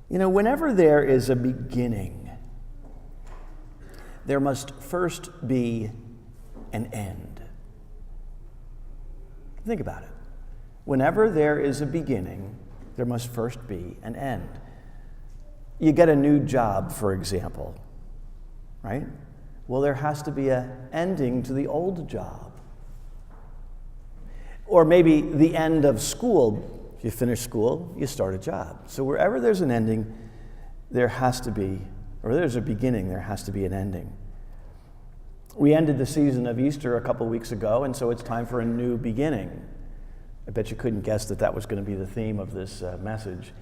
Whenever there is a beginning, there must first be an end. Think about it. Whenever there is a beginning, there must first be an end. You get a new job, for example, right? Well, there has to be an ending to the old job. Or maybe the end of school. If you finish school, you start a job. So wherever there's an ending, there has to be, or there's a beginning, there has to be an ending. We ended the season of Easter a couple weeks ago, and so it's time for a new beginning. I bet you couldn't guess that was going to be the theme of this message.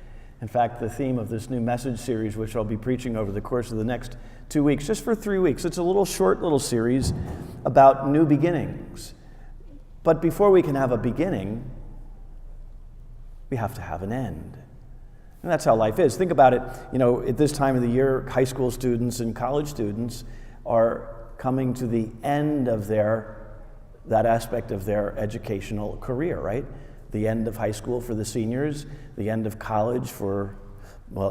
In fact, the theme of this new message series, which I'll be preaching over the course of the next 2 weeks, just for 3 weeks, it's a short little series about new beginnings. But before we can have a beginning, we have to have an end. And that's how life is. Think about it, at this time of the year, high school students and college students are coming to the end of that aspect of their educational career, right? The end of high school for the seniors, the end of college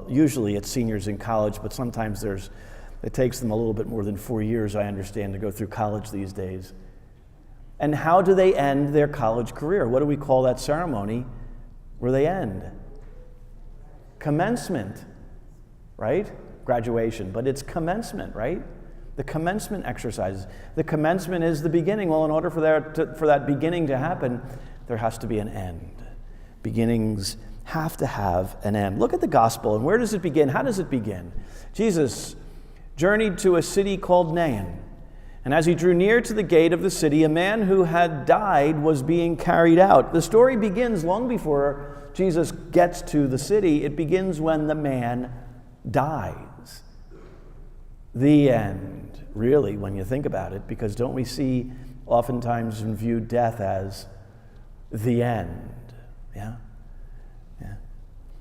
usually it's seniors in college, but sometimes it takes them a little bit more than 4 years, I understand, to go through college these days. And how do they end their college career? What do we call that ceremony where they end? Commencement, right? Graduation, but it's commencement, right? The commencement exercises. The commencement is the beginning. Well, in order for that beginning to happen, there has to be an end. Beginnings have to have an end. Look at the gospel, and where does it begin? How does it begin? Jesus journeyed to a city called Nain, and as he drew near to the gate of the city, a man who had died was being carried out. The story begins long before Jesus gets to the city. It begins when the man dies. The end, really, when you think about it, because don't we see oftentimes and view death as the end? Yeah.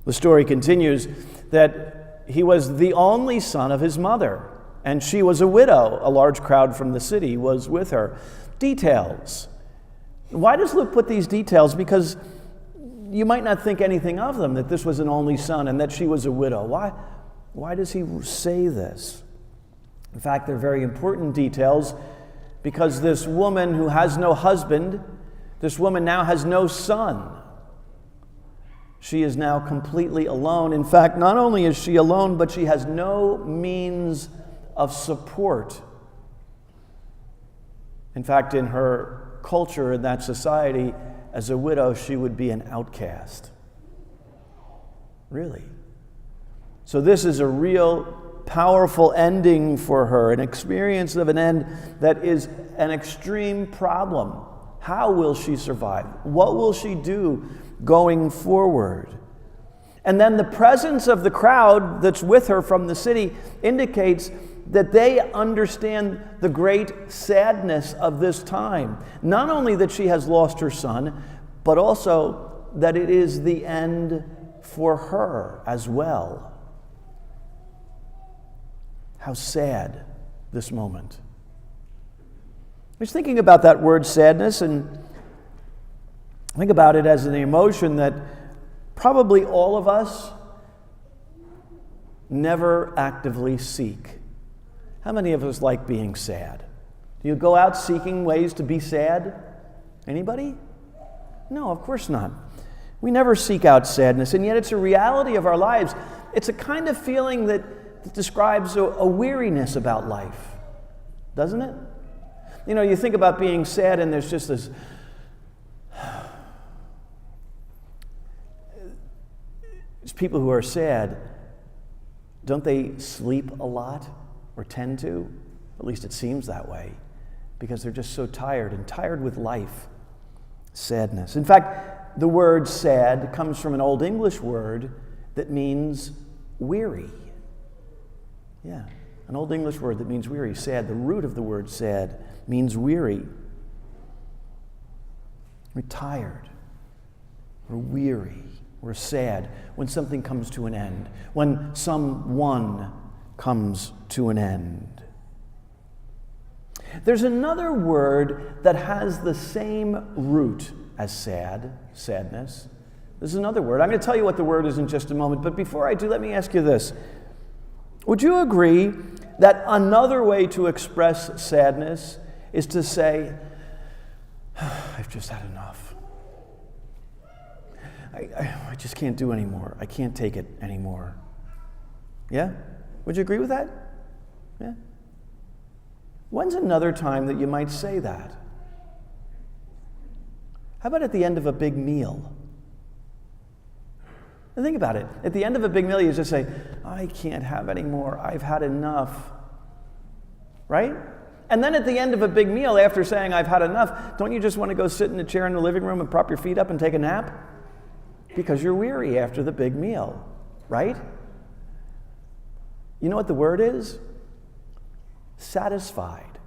The story continues that he was the only son of his mother, and she was a widow. A large crowd from the city was with her. Details. Why does Luke put these details? Because you might not think anything of them, that this was an only son and that she was a widow. Why does he say this? In fact, they're very important details, because this woman who has no husband, this woman now has no son. She is now completely alone. In fact, not only is she alone, but she has no means of support. In fact, in her culture, in that society, as a widow, she would be an outcast. Really. So this is a real powerful ending for her, an experience of an end that is an extreme problem. How will she survive? What will she do going forward? And then the presence of the crowd that's with her from the city indicates that they understand the great sadness of this time. Not only that she has lost her son, but also that it is the end for her as well. How sad this moment. I was thinking about that word sadness, and think about it as an emotion that probably all of us never actively seek. How many of us like being sad? Do you go out seeking ways to be sad? Anybody? No, of course not. We never seek out sadness, and yet it's a reality of our lives. It's a kind of feeling that describes a weariness about life, doesn't it? You think about being sad, and there's just this people who are sad, don't they sleep a lot, or tend to? At least it seems that way, because they're just so tired with life. Sadness. In fact, the word sad comes from an Old English word that means weary. Yeah, an Old English word that means weary. Sad, the root of the word sad means weary. We're tired. We're weary. We're sad when something comes to an end, when someone comes to an end. There's another word that has the same root as sadness, This is another word. I'm going to tell you what the word is in just a moment. But before I do, let me ask you this. Would you agree that another way to express sadness is to say, I've just had enough. I just can't do anymore. I can't take it anymore. Yeah? Would you agree with that? Yeah? When's another time that you might say that? How about at the end of a big meal? And think about it. At the end of a big meal, you just say, I can't have any more. I've had enough. Right? And then at the end of a big meal, after saying, I've had enough, don't you just want to go sit in a chair in the living room and prop your feet up and take a nap? Because you're weary after the big meal. Right? You know what the word is? Satisfied.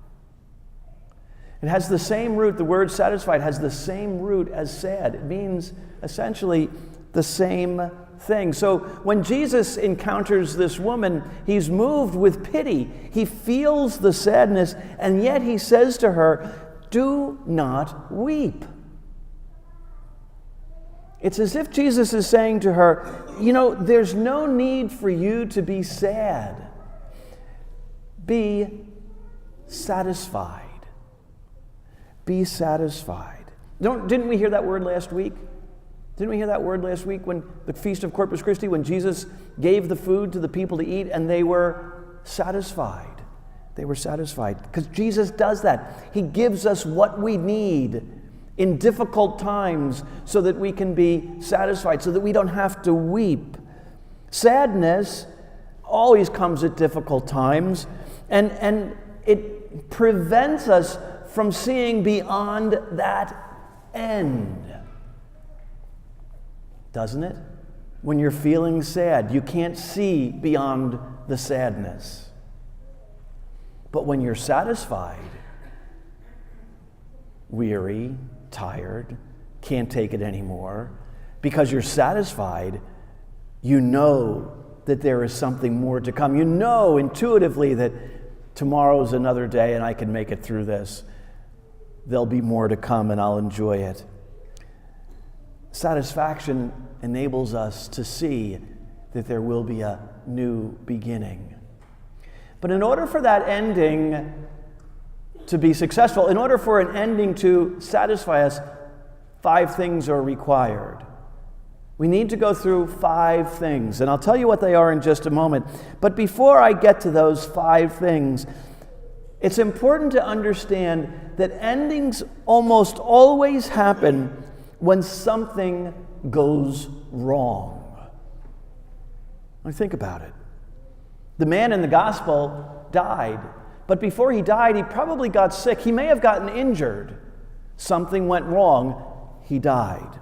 It has the same root. The word satisfied has the same root as sad. It means essentially the same thing. So when Jesus encounters this woman, he's moved with pity. He feels the sadness, and yet he says to her, do not weep. It's as if Jesus is saying to her, there's no need for you to be sad. Be satisfied. Be satisfied. Didn't we hear that word last week? Didn't we hear that word last week when the Feast of Corpus Christi, when Jesus gave the food to the people to eat and they were satisfied? They were satisfied because Jesus does that. He gives us what we need in difficult times so that we can be satisfied, so that we don't have to weep. Sadness always comes at difficult times, and it prevents us from seeing beyond that end. Doesn't it? When you're feeling sad, you can't see beyond the sadness. But when you're satisfied, weary, tired, can't take it anymore, because you're satisfied, you know that there is something more to come. You know intuitively that tomorrow's another day and I can make it through this. There'll be more to come and I'll enjoy it. Satisfaction enables us to see that there will be a new beginning. But in order for that ending to be successful, in order for an ending to satisfy us, 5 things are required. We need to go through 5 things, and I'll tell you what they are in just a moment. But before I get to those 5 things, it's important to understand that endings almost always happen when something goes wrong. Now think about it. The man in the gospel died, but before he died, he probably got sick. He may have gotten injured. Something went wrong. He died.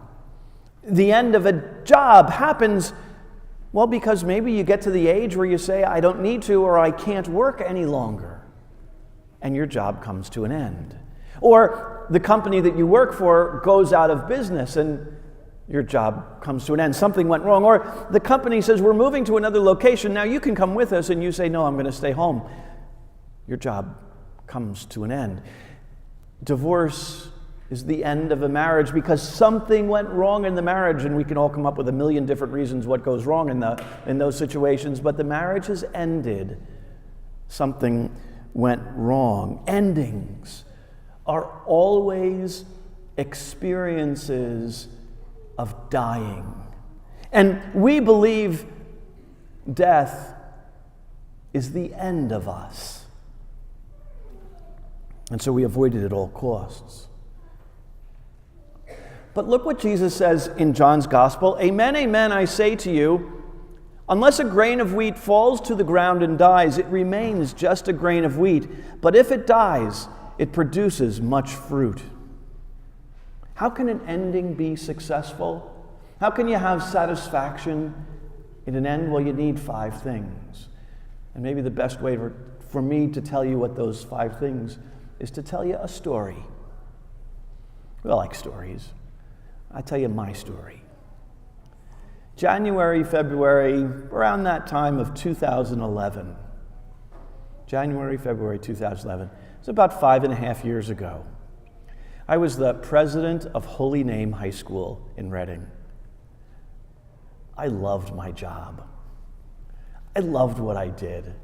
The end of a job happens, well, because maybe you get to the age where you say, I don't need to, or I can't work any longer. And your job comes to an end. Or the company that you work for goes out of business and your job comes to an end. Something went wrong. Or the company says, we're moving to another location. Now you can come with us. And you say, no, I'm going to stay home. Your job comes to an end. Divorce is the end of a marriage because something went wrong in the marriage. And we can all come up with a million different reasons what goes wrong in those situations. But the marriage has ended. Something went wrong. Endings are always experiences of dying. And we believe death is the end of us. And so we avoid it at all costs. But look what Jesus says in John's Gospel. Amen, amen, I say to you, unless a grain of wheat falls to the ground and dies, it remains just a grain of wheat. But if it dies, it produces much fruit. How can an ending be successful? How can you have satisfaction in an end? Well, you need 5 things. And maybe the best way for me to tell you what those 5 things is to tell you a story. We all like stories. I tell you my story. January, February, around that time of 2011. January, February 2011. It's about 5.5 years ago. I was the president of Holy Name High School in Reading. I loved my job. I loved what I did.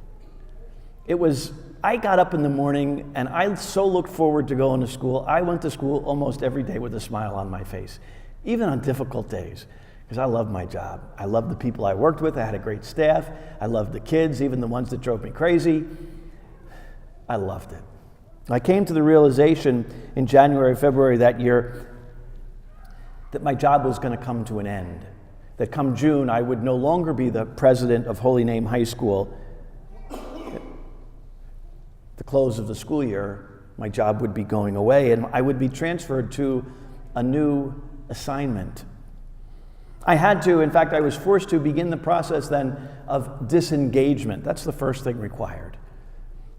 I got up in the morning and I so looked forward to going to school. I went to school almost every day with a smile on my face, even on difficult days, because I loved my job. I loved the people I worked with. I had a great staff. I loved the kids, even the ones that drove me crazy. I loved it. I came to the realization in January, February that year that my job was going to come to an end, that come June I would no longer be the president of Holy Name High School. The close of the school year, my job would be going away and I would be transferred to a new assignment. I had to, in fact, I was forced to begin the process then of disengagement. That's the first thing required,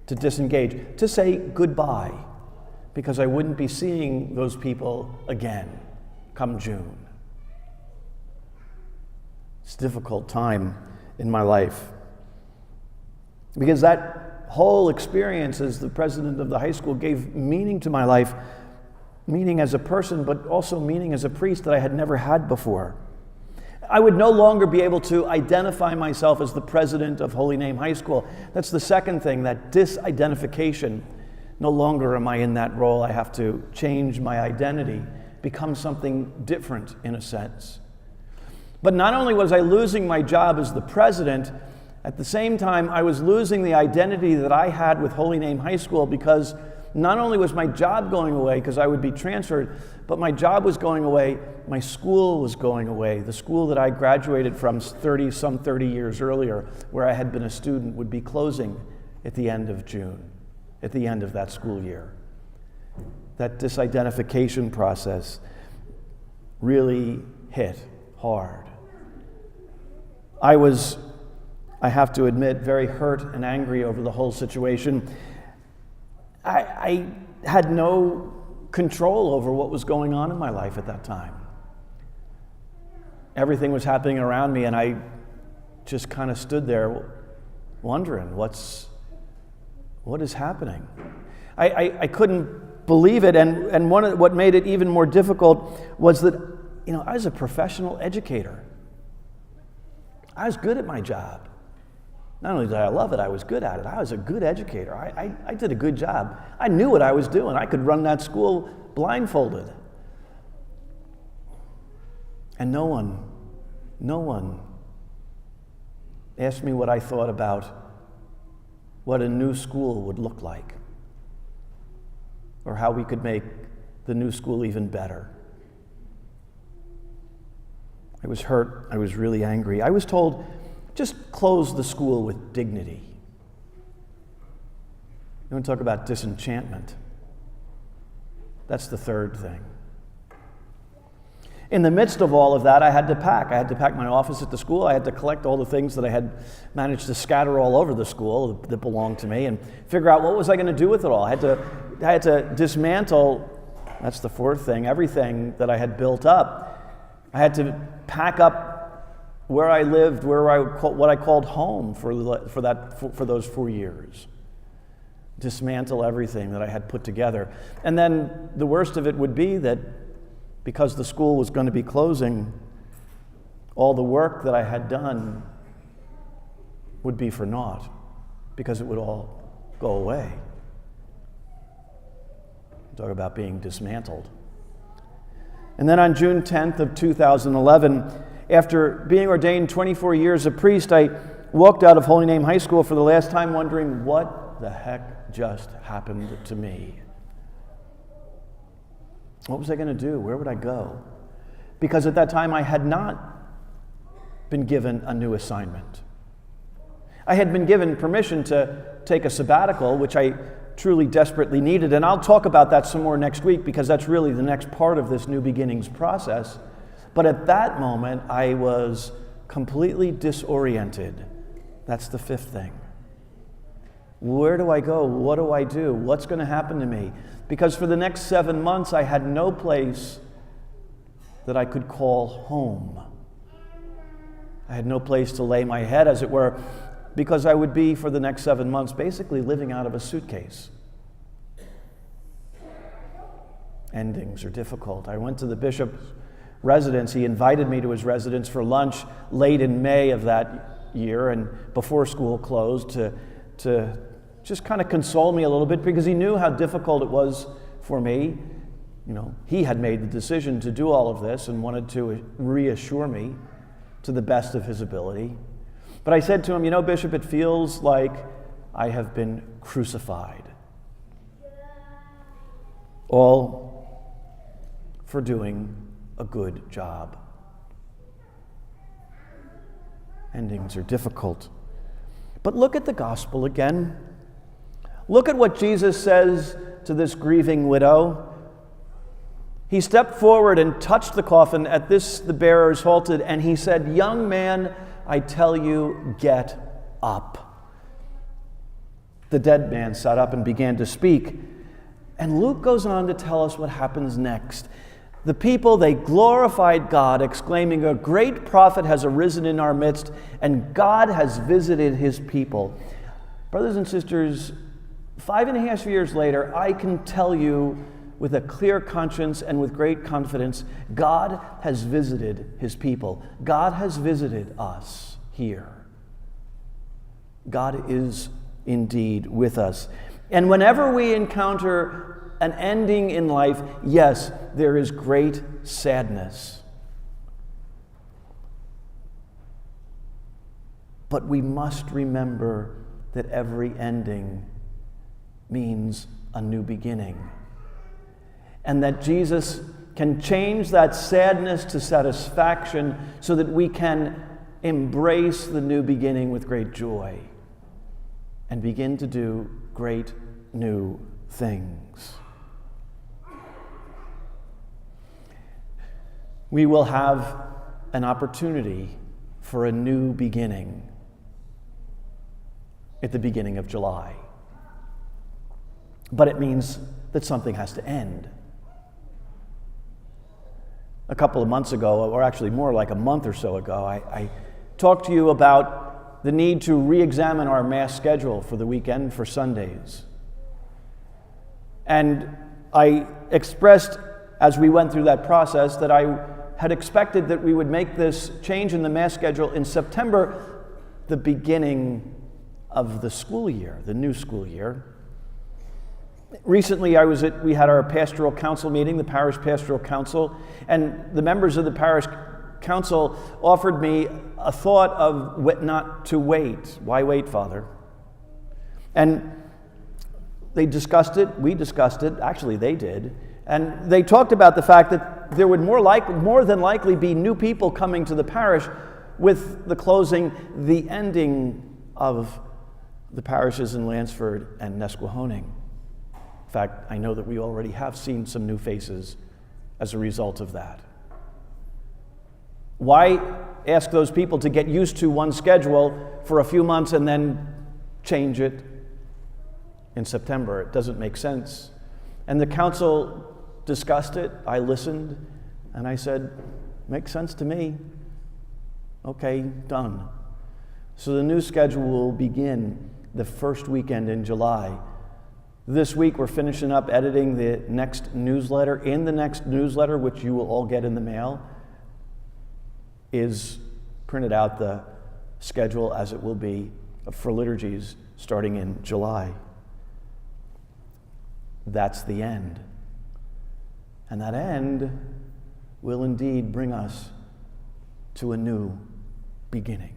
to disengage, to say goodbye, because I wouldn't be seeing those people again come June. It's a difficult time in my life, because that whole experience as the president of the high school gave meaning to my life, meaning as a person, but also meaning as a priest that I had never had before. I would no longer be able to identify myself as the president of Holy Name High School. That's the second thing, that disidentification. No longer am I in that role. I have to change my identity, become something different in a sense. But not only was I losing my job as the president, at the same time, I was losing the identity that I had with Holy Name High School, because not only was my job going away because I would be transferred, but my job was going away, my school was going away. The school that I graduated from 30 years earlier, where I had been a student, would be closing at the end of June, at the end of that school year. That disidentification process really hit hard. I have to admit, very hurt and angry over the whole situation. I had no control over what was going on in my life at that time. Everything was happening around me, and I just kind of stood there wondering, what is happening? I couldn't believe it, and what made it even more difficult was that, I was a professional educator. I was good at my job. Not only did I love it, I was good at it. I was a good educator. I did a good job. I knew what I was doing. I could run that school blindfolded. And no one asked me what I thought about what a new school would look like, or how we could make the new school even better. I was hurt. I was really angry. I was told, just close the school with dignity. You want to talk about disenchantment? That's the third thing. In the midst of all of that, I had to pack. I had to pack my office at the school. I had to collect all the things that I had managed to scatter all over the school that belonged to me, and figure out what was I going to do with it all. I had to dismantle, that's the fourth thing, everything that I had built up. I had to pack up where I lived, what I called home for those 4 years. Dismantle everything that I had put together. And then the worst of it would be that because the school was going to be closing, all the work that I had done would be for naught, because it would all go away. Talk about being dismantled. And then on June 10th of 2011, after being ordained 24 years a priest, I walked out of Holy Name High School for the last time wondering, what the heck just happened to me? What was I going to do? Where would I go? Because at that time I had not been given a new assignment. I had been given permission to take a sabbatical, which I truly desperately needed, and I'll talk about that some more next week, because that's really the next part of this New Beginnings process. But at that moment, I was completely disoriented. That's the fifth thing. Where do I go? What do I do? What's going to happen to me? Because for the next 7 months, I had no place that I could call home. I had no place to lay my head, as it were, because I would be, for the next 7 months, basically living out of a suitcase. Endings are difficult. I went to the bishop residence. He invited me to his residence for lunch late in May of that year and before school closed to just kind of console me a little bit, because he knew how difficult it was for me. You know, he had made the decision to do all of this and wanted to reassure me to the best of his ability. But I said to him, you know, Bishop, it feels like I have been crucified. All for doing a good job. Endings are difficult. But look at the gospel again. Look at what Jesus says to this grieving widow. He stepped forward and touched the coffin. At this, the bearers halted, and he said, "Young man, I tell you, get up." The dead man sat up and began to speak. And Luke goes on to tell us what happens next. The people, they glorified God, exclaiming, "A great prophet has arisen in our midst, and God has visited his people." Brothers and sisters, 5.5 years later, I can tell you with a clear conscience and with great confidence, God has visited his people. God has visited us here. God is indeed with us. And whenever we encounter an ending in life, yes, there is great sadness. But we must remember that every ending means a new beginning. And that Jesus can change that sadness to satisfaction so that we can embrace the new beginning with great joy and begin to do great new things. We will have an opportunity for a new beginning at the beginning of July. But it means that something has to end. A couple of months ago, or actually more like a month or so ago, I talked to you about the need to re-examine our Mass schedule for the weekend for Sundays. And I expressed, as we went through that process, that I had expected that we would make this change in the Mass schedule in September, the beginning of the school year, the new school year. Recently, we had our pastoral council meeting, the parish pastoral council, and the members of the parish council offered me a thought of not to wait. Why wait, Father? And they discussed it, we discussed it, actually they did, and they talked about the fact that there would more than likely be new people coming to the parish with the ending of the parishes in Lansford and Nesquehoning. In fact, I know that we already have seen some new faces as a result of that. Why ask those people to get used to one schedule for a few months and then change it in September? It doesn't make sense. And the council discussed it. I listened, and I said, makes sense to me. Okay, done. So the new schedule will begin the first weekend in July. This week, we're finishing up editing the next newsletter. In the next newsletter, which you will all get in the mail, is printed out the schedule as it will be for liturgies starting in July. That's the end. And that end will indeed bring us to a new beginning.